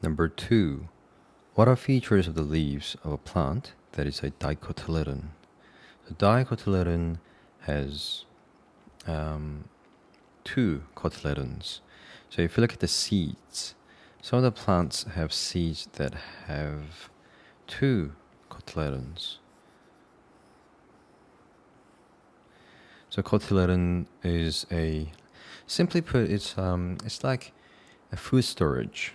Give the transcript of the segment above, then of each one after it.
Number 2. What are features of the leaves of a plant that is a dicotyledon? The dicotyledon has 2 cotyledons. So if you look at the seeds, some of the plants have seeds that have 2 cotyledons. So cotyledon is simply put, it's like a food storage.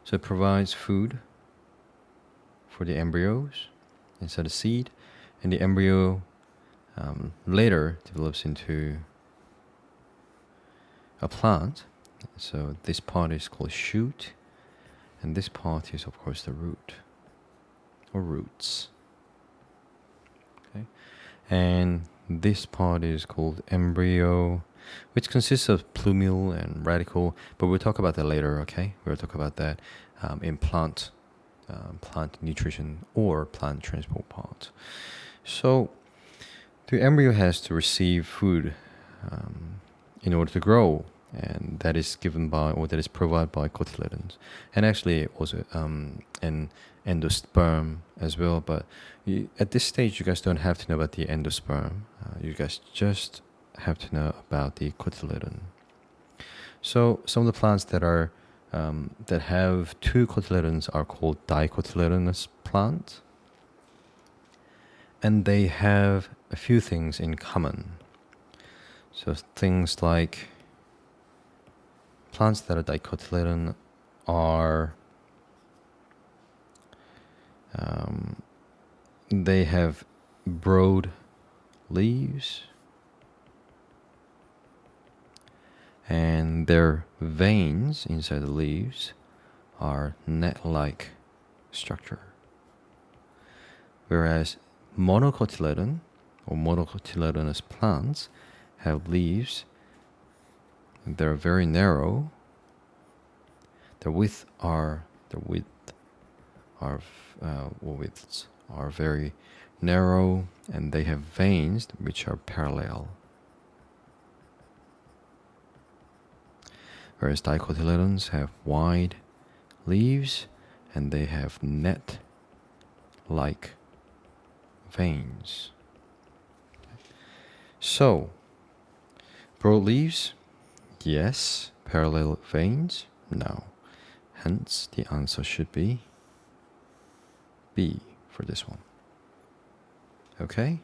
So it provides food for the embryos inside the seed, and the embryo later develops into a plant. So this part is called shoot, and this part is of course the root or roots. Okay, and this part is called embryo, which consists of plumule and radicle, but we'll talk about that later. Okay, we'll talk about that in plant nutrition or plant transport part. So the embryo has to receive food in order to grow, and that is given by, or that is provided by cotyledons, and actually also an endosperm as well. But at this stage, you guys don't have to know about the endosperm. You guys just have to know about the cotyledon. So some of the plants that are that have 2 cotyledons are called dicotyledonous plants, and they have a few things in common. So things like plants that are dicotyledon are they have broad leaves, and their veins inside the leaves are net-like structure. Whereas monocotyledon or monocotyledonous plants have leaves that are very narrow. Their widths are very narrow, and they have veins which are parallel. Whereas dicotyledons have wide leaves, and they have net-like veins. So, broad leaves, yes. Parallel veins, no. Hence, the answer should be B for this one. Okay?